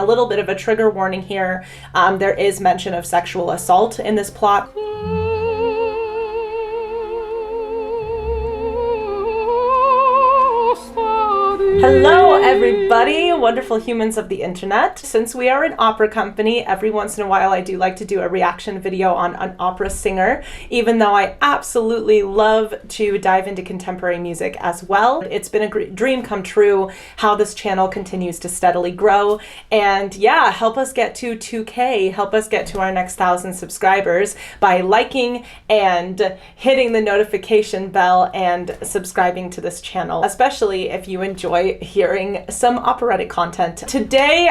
A little bit of a trigger warning here. There is mention of sexual assault in this plot. Hello everybody, wonderful humans of the internet. Since we are an opera company, every once in a while I do like to do a reaction video on an opera singer, even though I absolutely love to dive into contemporary music as well. It's been a dream come true how this channel continues to steadily grow, and yeah, help us get to 2K, help us get to our next 1,000 subscribers by liking and hitting the notification bell and subscribing to this channel, especially if you enjoy hearing some operatic content. Today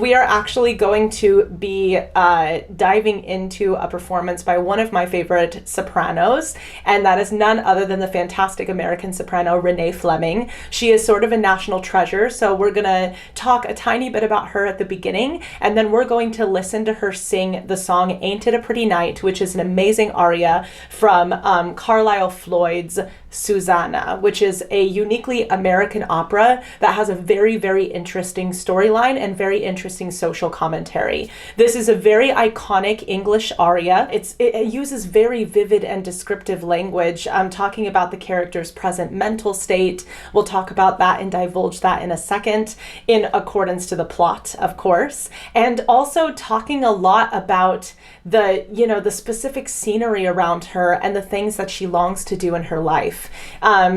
we are actually going to be diving into a performance by one of my favorite sopranos, and that is none other than the fantastic American soprano Renee Fleming. She is sort of a national treasure, so we're gonna talk a tiny bit about her at the beginning, and then we're going to listen to her sing the song Ain't It a Pretty Night, which is an amazing aria from Carlisle Floyd's SUSANNAH, which is a uniquely American opera that has a very, very interesting storyline and very interesting social commentary. This is a very iconic English aria. It uses very vivid and descriptive language, talking about the character's present mental state. We'll talk about that and divulge that in a second, in accordance to the plot, of course, and also talking a lot about the specific scenery around her and the things that she longs to do in her life.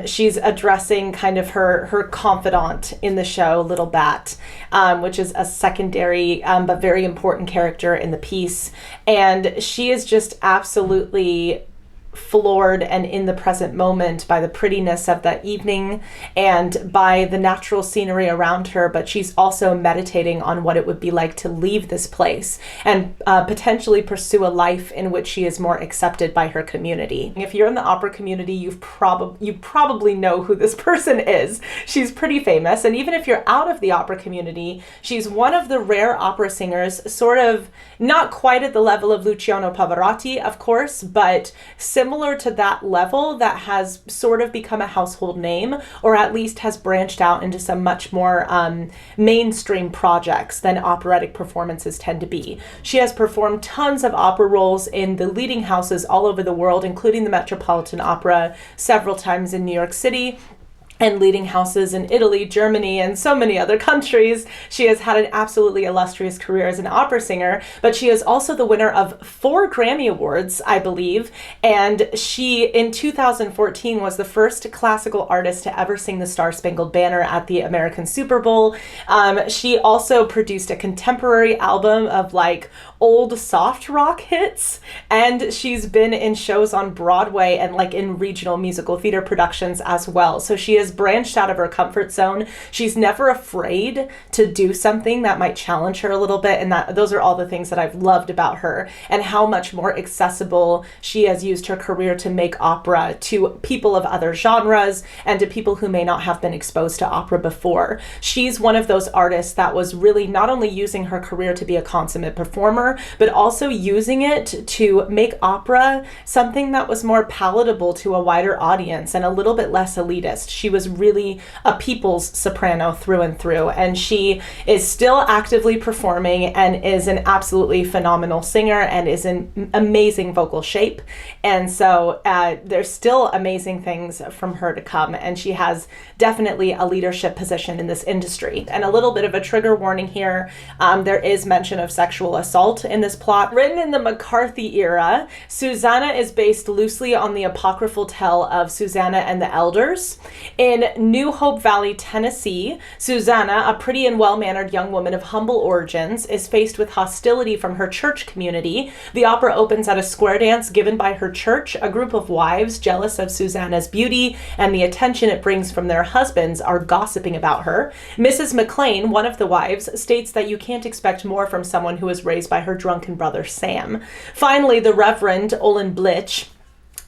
She's addressing kind of her confidant in the show, Little Bat, which is a secondary but very important character in the piece. And she is just absolutely floored and in the present moment by the prettiness of that evening and by the natural scenery around her, but she's also meditating on what it would be like to leave this place and potentially pursue a life in which she is more accepted by her community. If you're in the opera community, you probably know who this person is. She's pretty famous, and even if you're out of the opera community, she's one of the rare opera singers, sort of not quite at the level of Luciano Pavarotti, of course, but similar to that level, that has sort of become a household name, or at least has branched out into some much more mainstream projects than operatic performances tend to be. She has performed tons of opera roles in the leading houses all over the world, including the Metropolitan Opera, several times in New York City, and leading houses in Italy, Germany, and so many other countries. She has had an absolutely illustrious career as an opera singer, but she is also the winner of 4 Grammy Awards, I believe, and she, in 2014, was the first classical artist to ever sing the Star-Spangled Banner at the American Super Bowl. She also produced a contemporary album of old soft rock hits, and she's been in shows on Broadway and in regional musical theater productions as well. So she has branched out of her comfort zone. She's never afraid to do something that might challenge her a little bit, and those are all the things that I've loved about her, and how much more accessible she has used her career to make opera to people of other genres and to people who may not have been exposed to opera before. She's one of those artists that was really not only using her career to be a consummate performer, but also using it to make opera something that was more palatable to a wider audience and a little bit less elitist. She was really a people's soprano through and through, and she is still actively performing and is an absolutely phenomenal singer and is in amazing vocal shape. And so there's still amazing things from her to come, and she has definitely a leadership position in this industry. And a little bit of a trigger warning here, there is mention of sexual assault in this plot. Written in the McCarthy era, SUSANNAH is based loosely on the apocryphal tale of Susanna and the Elders. In New Hope Valley, Tennessee, SUSANNAH, a pretty and well-mannered young woman of humble origins, is faced with hostility from her church community. The opera opens at a square dance given by her church. A group of wives, jealous of SUSANNAH's beauty and the attention it brings from their husbands, are gossiping about her. Mrs. McLean, one of the wives, states that you can't expect more from someone who was raised by her drunken brother Sam. Finally, the Reverend Olin Blitch,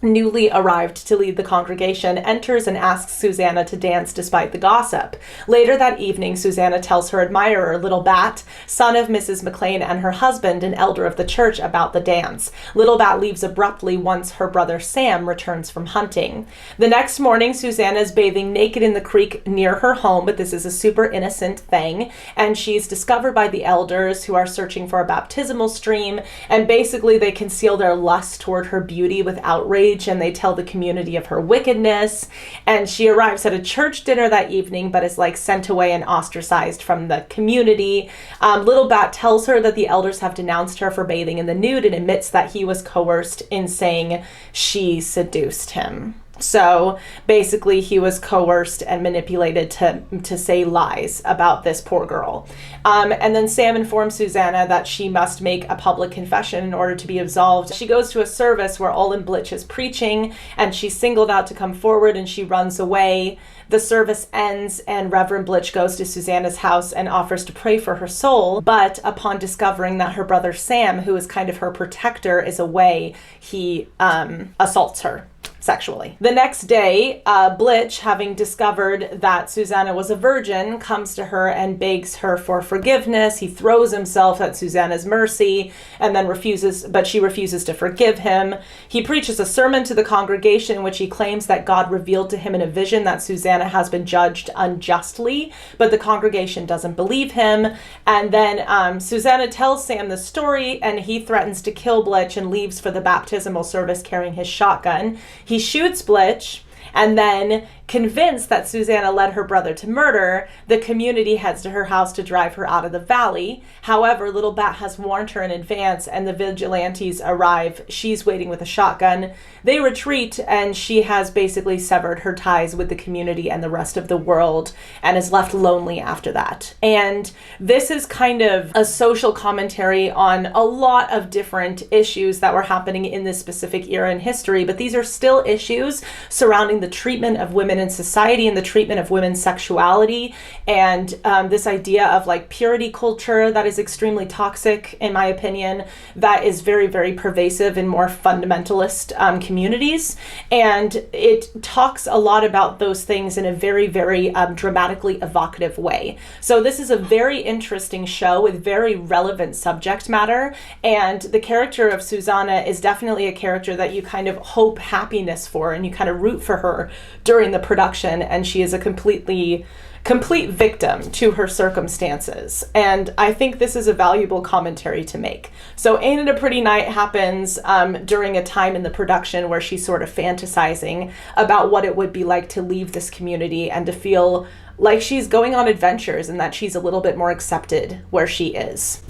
newly arrived to lead the congregation, enters and asks Susannah to dance despite the gossip. Later that evening, Susannah tells her admirer, Little Bat, son of Mrs. McLean and her husband, an elder of the church, about the dance. Little Bat leaves abruptly once her brother Sam returns from hunting. The next morning, Susannah is bathing naked in the creek near her home, but this is a super innocent thing, and she's discovered by the elders who are searching for a baptismal stream, and basically they conceal their lust toward her beauty with outrage, and they tell the community of her wickedness. And she arrives at a church dinner that evening, but is like sent away and ostracized from the community. Little Bat tells her that the elders have denounced her for bathing in the nude and admits that he was coerced in saying she seduced him. So basically he was coerced and manipulated to say lies about this poor girl. And then Sam informs Susannah that she must make a public confession in order to be absolved. She goes to a service where Olin Blitch is preaching, and she's singled out to come forward, and she runs away. The service ends, and Reverend Blitch goes to Susannah's house and offers to pray for her soul. But upon discovering that her brother Sam, who is kind of her protector, is away, he assaults her sexually. The next day, Blitch, having discovered that Susannah was a virgin, comes to her and begs her for forgiveness. He throws himself at Susannah's mercy and then but she refuses to forgive him. He preaches a sermon to the congregation in which he claims that God revealed to him in a vision that Susannah has been judged unjustly, but the congregation doesn't believe him. And then Susannah tells Sam the story, and he threatens to kill Blitch and leaves for the baptismal service carrying his shotgun. He shoots Blitch, and then, convinced that Susannah led her brother to murder, the community heads to her house to drive her out of the valley. However, Little Bat has warned her in advance, and the vigilantes arrive. She's waiting with a shotgun. They retreat, and she has basically severed her ties with the community and the rest of the world, and is left lonely after that. And this is kind of a social commentary on a lot of different issues that were happening in this specific era in history, but these are still issues surrounding the treatment of women in society and the treatment of women's sexuality, and this idea of like purity culture that is extremely toxic, in my opinion, that is very, very pervasive in more fundamentalist communities. And it talks a lot about those things in a very, very dramatically evocative way. So this is a very interesting show with very relevant subject matter, and the character of Susannah is definitely a character that you kind of hope happiness for, and you kind of root for her during the production, and she is a complete victim to her circumstances. And I think this is a valuable commentary to make. So Ain't It a Pretty Night happens during a time in the production where she's sort of fantasizing about what it would be like to leave this community and to feel like she's going on adventures and that she's a little bit more accepted where she is.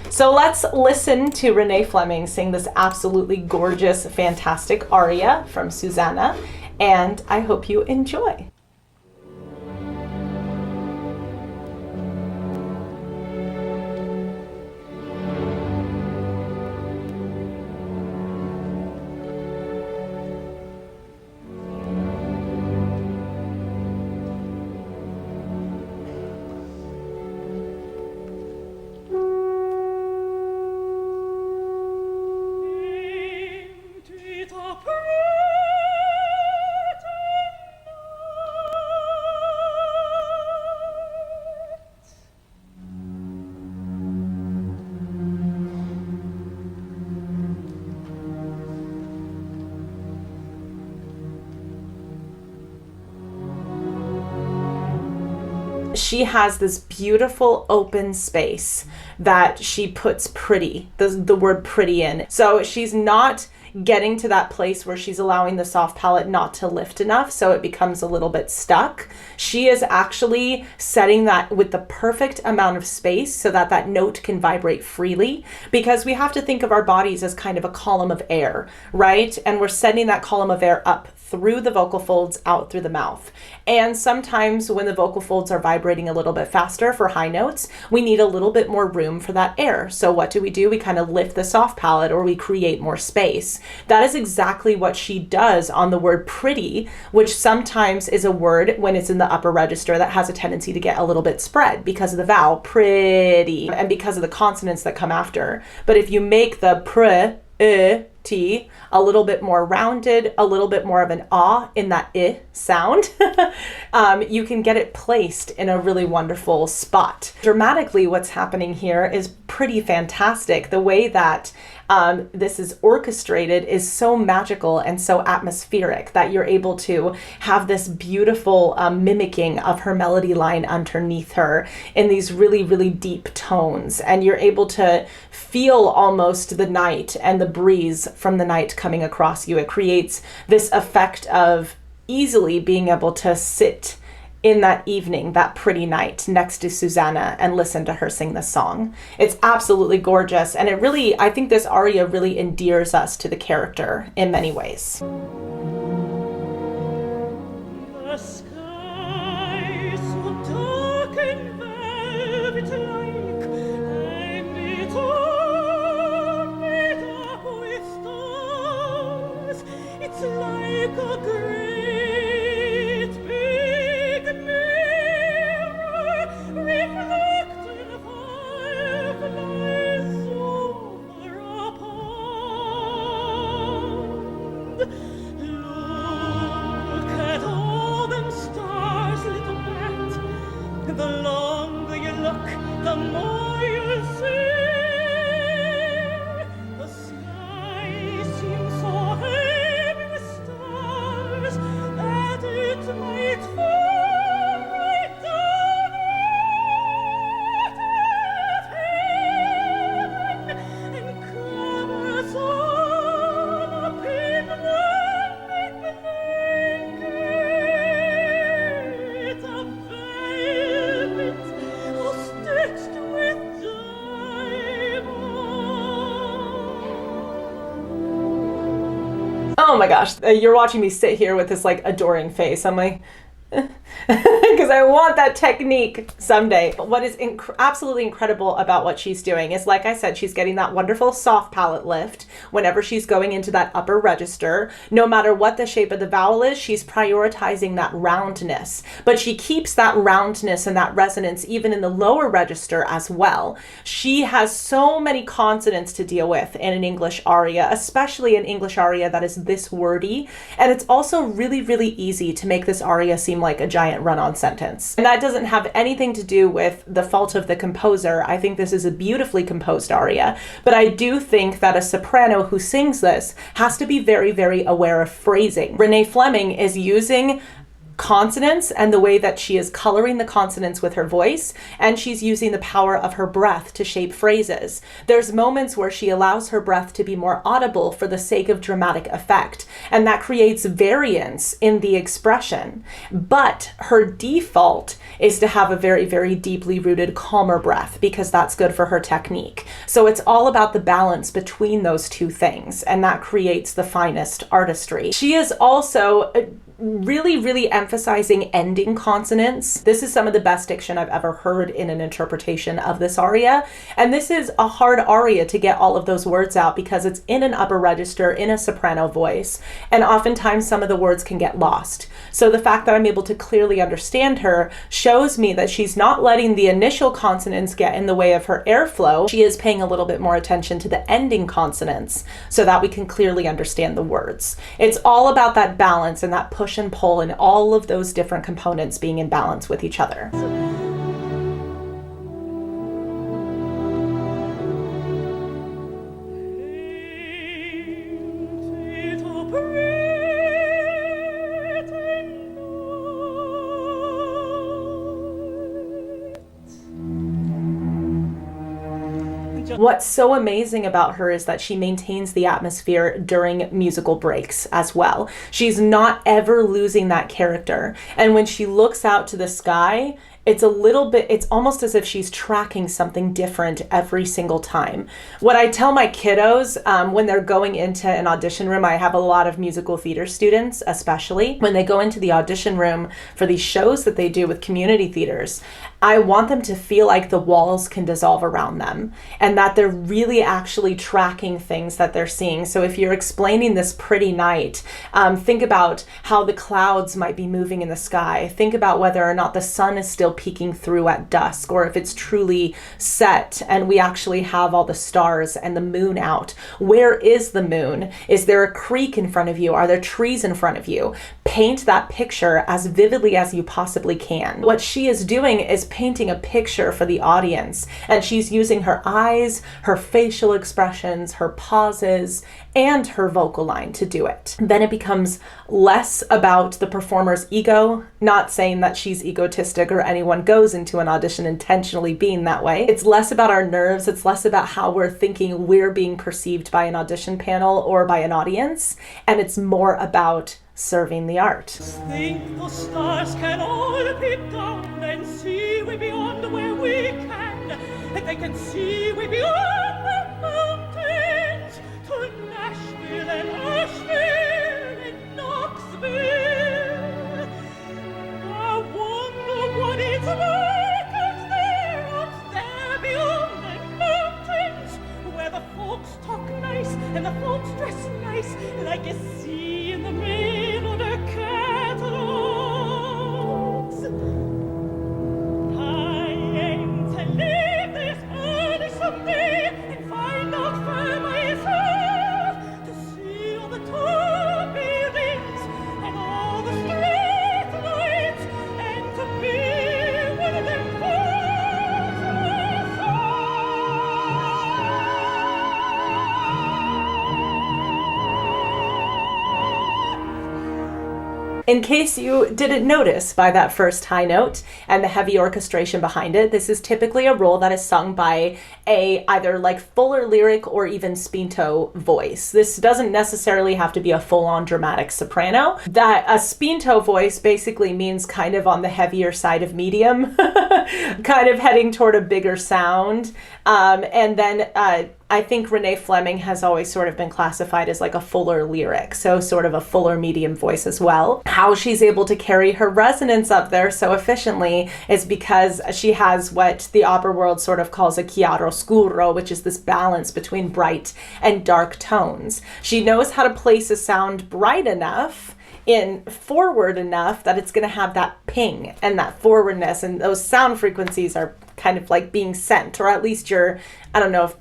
So let's listen to Renee Fleming sing this absolutely gorgeous, fantastic aria from Susannah, and I hope you enjoy. She has this beautiful open space that she puts pretty, the word pretty in. So she's not getting to that place where she's allowing the soft palate not to lift enough, so it becomes a little bit stuck. She is actually setting that with the perfect amount of space so that that note can vibrate freely, because we have to think of our bodies as kind of a column of air, right? And we're sending that column of air up through the vocal folds, out through the mouth. And sometimes when the vocal folds are vibrating a little bit faster for high notes, we need a little bit more room for that air. So what do? We kind of lift the soft palate, or we create more space. That is exactly what she does on the word pretty, which sometimes is a word when it's in the upper register that has a tendency to get a little bit spread because of the vowel pretty and because of the consonants that come after. But if you make the T, a little bit more rounded, a little bit more of an ah in that I sound, you can get it placed in a really wonderful spot. Dramatically, what's happening here is pretty fantastic. The way that this is orchestrated is so magical and so atmospheric that you're able to have this beautiful mimicking of her melody line underneath her in these really, really deep tones. And you're able to feel almost the night and the breeze from the night coming across you. It creates this effect of easily being able to sit in that evening, that pretty night next to SUSANNAH and listen to her sing this song. It's absolutely gorgeous, and it really, I think this aria really endears us to the character in many ways. The sky so dark and velvet-like, and it all made up with stars. It's like a great reflected fireflies over a pond. Look at all them stars, little bat. The longer you look, the more you'll see. The sky seems so heavy with stars that it might fall right down and cover us all up in one big blanket of velvet, all stitched with diamonds. Oh my gosh, you're watching me sit here with this like adoring face. I'm like, because I want that technique someday. What is absolutely incredible about what she's doing is, like I said, she's getting that wonderful soft palate lift whenever she's going into that upper register. No matter what the shape of the vowel is, she's prioritizing that roundness, but she keeps that roundness and that resonance even in the lower register as well. She has so many consonants to deal with in an English aria, especially an English aria that is this wordy, and it's also really, really easy to make this aria seem like a giant run-on sentence. And that doesn't have anything to do with the fault of the composer. I think this is a beautifully composed aria, but I do think that a soprano who sings this has to be very, very aware of phrasing. Renee Fleming is using consonants and the way that she is coloring the consonants with her voice, and she's using the power of her breath to shape phrases. There's moments where she allows her breath to be more audible for the sake of dramatic effect, and that creates variance in the expression. But her default is to have a very, very deeply rooted, calmer breath, because that's good for her technique. So it's all about the balance between those two things, and that creates the finest artistry. She is also really, really emphasizing ending consonants. This is some of the best diction I've ever heard in an interpretation of this aria. And this is a hard aria to get all of those words out because it's in an upper register, in a soprano voice. And oftentimes some of the words can get lost. So the fact that I'm able to clearly understand her shows me that she's not letting the initial consonants get in the way of her airflow. She is paying a little bit more attention to the ending consonants so that we can clearly understand the words. It's all about that balance and that push and pull and all of those different components being in balance with each other. What's so amazing about her is that she maintains the atmosphere during musical breaks as well. She's not ever losing that character. And when she looks out to the sky, it's almost as if she's tracking something different every single time. What I tell my kiddos when they're going into an audition room, I have a lot of musical theater students, especially when they go into the audition room for these shows that they do with community theaters. I want them to feel like the walls can dissolve around them and that they're really actually tracking things that they're seeing. So if you're explaining this pretty night, think about how the clouds might be moving in the sky. Think about whether or not the sun is still peeking through at dusk, or if it's truly set and we actually have all the stars and the moon out. Where is the moon? Is there a creek in front of you? Are there trees in front of you? Paint that picture as vividly as you possibly can. What she is doing is painting a picture for the audience, and she's using her eyes, her facial expressions, her pauses, and her vocal line to do it. Then it becomes less about the performer's ego, not saying that she's egotistic or anyone goes into an audition intentionally being that way. It's less about our nerves, it's less about how we're thinking we're being perceived by an audition panel or by an audience, and it's more about serving the art. Think the stars can all peep down and see way beyond where we can, and they can see way beyond the mountains to Nashville and Asheville and Knoxville. I wonder what it's like out there beyond the mountains, where the folks talk nice and the folks dress nice, like you see in the mail or the catalogs. I aim to leave this early someday and find out for myself, to see all the tall buildings and all the street lights, and to be one of them folks myself. In case you didn't notice by that first high note and the heavy orchestration behind it, this is typically a role that is sung by a either like fuller lyric or even spinto voice. This doesn't necessarily have to be a full-on dramatic soprano. That a spinto voice basically means kind of on the heavier side of medium, kind of heading toward a bigger sound. And then I think Renee Fleming has always sort of been classified as like a fuller lyric, so sort of a fuller medium voice as well. How she's able to carry her resonance up there so efficiently is because she has what the opera world sort of calls a chiaroscuro, which is this balance between bright and dark tones. She knows how to place a sound bright enough forward enough that it's going to have that ping and that forwardness, and those sound frequencies are kind of like being sent, or at least I don't know if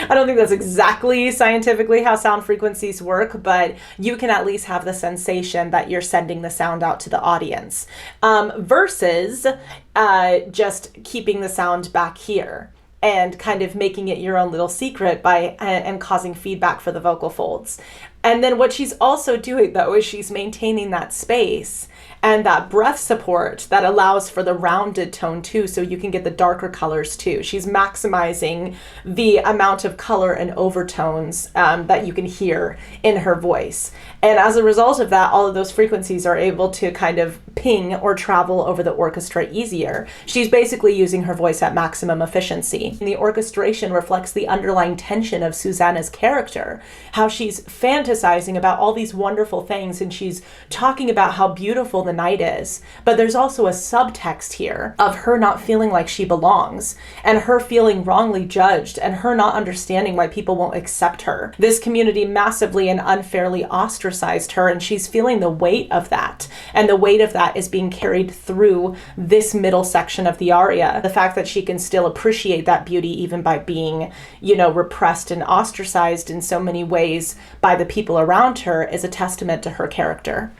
I don't think that's exactly scientifically how sound frequencies work, but you can at least have the sensation that you're sending the sound out to the audience, versus just keeping the sound back here and kind of making it your own little secret and causing feedback for the vocal folds. And then what she's also doing, though, is she's maintaining that space and that breath support that allows for the rounded tone too, so you can get the darker colors too. She's maximizing the amount of color and overtones that you can hear in her voice. And as a result of that, all of those frequencies are able to kind of ping or travel over the orchestra easier. She's basically using her voice at maximum efficiency. And the orchestration reflects the underlying tension of SUSANNAH's character, how she's fantasizing about all these wonderful things, and she's talking about how beautiful the night is. But there's also a subtext here of her not feeling like she belongs, and her feeling wrongly judged, and her not understanding why people won't accept her. This community massively and unfairly ostracized her, and she's feeling the weight of that. And the weight of that is being carried through this middle section of the aria. The fact that she can still appreciate that beauty even by being, repressed and ostracized in so many ways by the people around her is a testament to her character.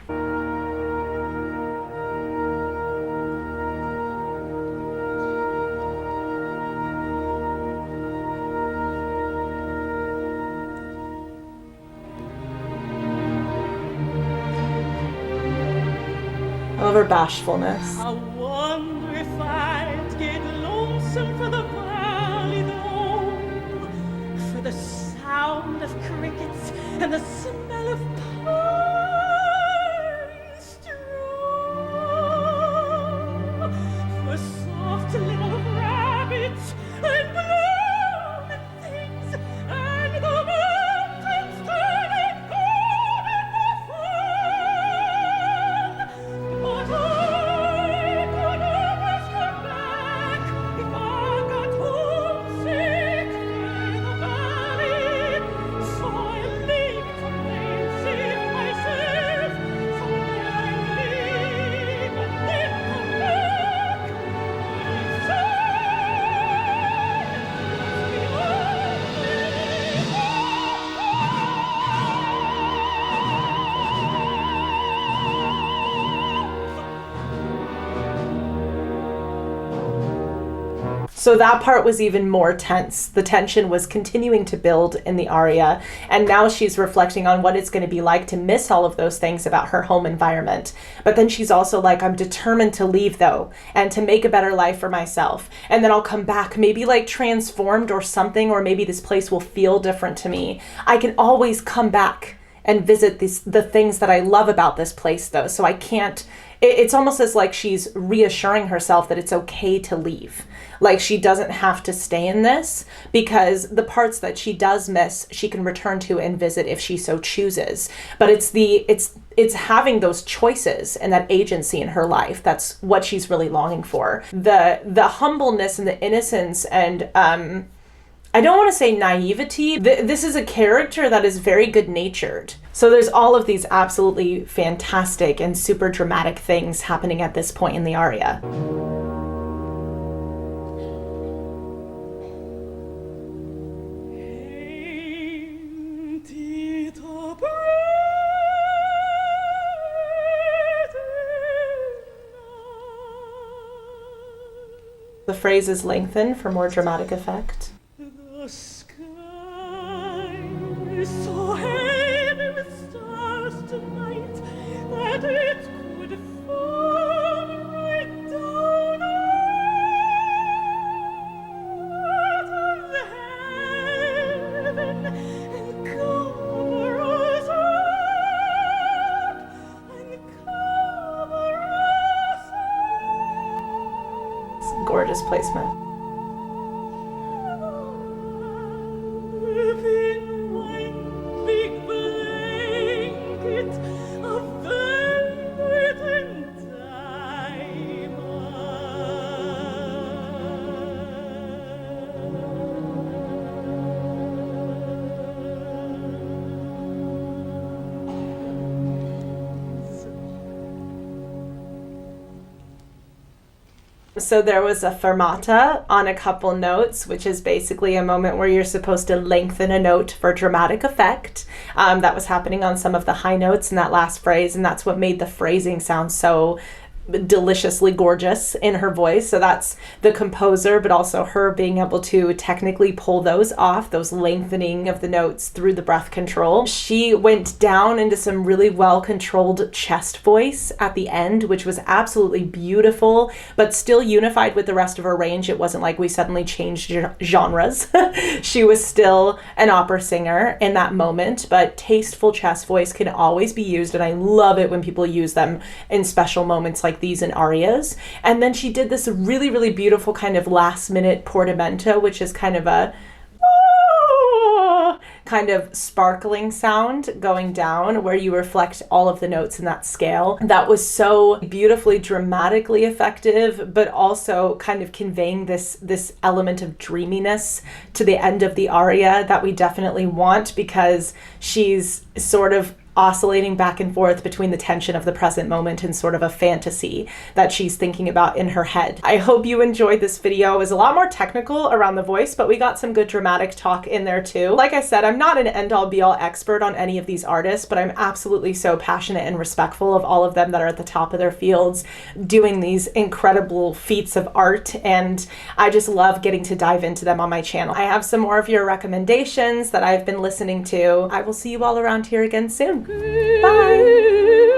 I love her bashfulness. I wonder if I'd get lonesome for the valley though, for the sound of crickets and the smell of pine straw, for soft little rabbits and blooming things, and the mountains turning gold in the fall. But I could always come back So that part was even more tense. The tension was continuing to build in the aria, and now she's reflecting on what it's going to be like to miss all of those things about her home environment. But then she's also like, I'm determined to leave though, and to make a better life for myself. And then I'll come back, maybe like transformed or something, or maybe this place will feel different to me. I can always come back and visit the things that I love about this place though. So I can't, it's almost as like she's reassuring herself that it's okay to leave. Like she doesn't have to stay in this, because the parts that she does miss, she can return to and visit if she so chooses. But it's having those choices and that agency in her life. That's what she's really longing for. The humbleness and the innocence and, I don't want to say naivety. This is a character that is very good-natured. So there's all of these absolutely fantastic and super dramatic things happening at this point in the aria. The phrase is lengthened for more dramatic effect. The sky is so heavy with stars tonight that it could fall right down out of the heaven and cover us up and cover us up. It's gorgeous placement. So there was a fermata on a couple notes, which is basically a moment where you're supposed to lengthen a note for dramatic effect. That was happening on some of the high notes in that last phrase, and that's what made the phrasing sound so deliciously gorgeous in her voice. So that's the composer, but also her being able to technically pull those off, those lengthening of the notes through the breath control. She went down into some really well-controlled chest voice at the end, which was absolutely beautiful, but still unified with the rest of her range. It wasn't like we suddenly changed genres. She was still an opera singer in that moment, but tasteful chest voice can always be used, and I love it when people use them in special moments like these in arias. And then she did this really, really beautiful kind of last minute portamento, which is kind of a kind of sparkling sound going down where you reflect all of the notes in that scale. That was so beautifully dramatically effective, but also kind of conveying this element of dreaminess to the end of the aria that we definitely want, because she's sort of oscillating back and forth between the tension of the present moment and sort of a fantasy that she's thinking about in her head. I hope you enjoyed this video. It was a lot more technical around the voice, but we got some good dramatic talk in there too. Like I said, I'm not an end-all be-all expert on any of these artists, but I'm absolutely so passionate and respectful of all of them that are at the top of their fields doing these incredible feats of art, and I just love getting to dive into them on my channel. I have some more of your recommendations that I've been listening to. I will see you all around here again soon. Bye!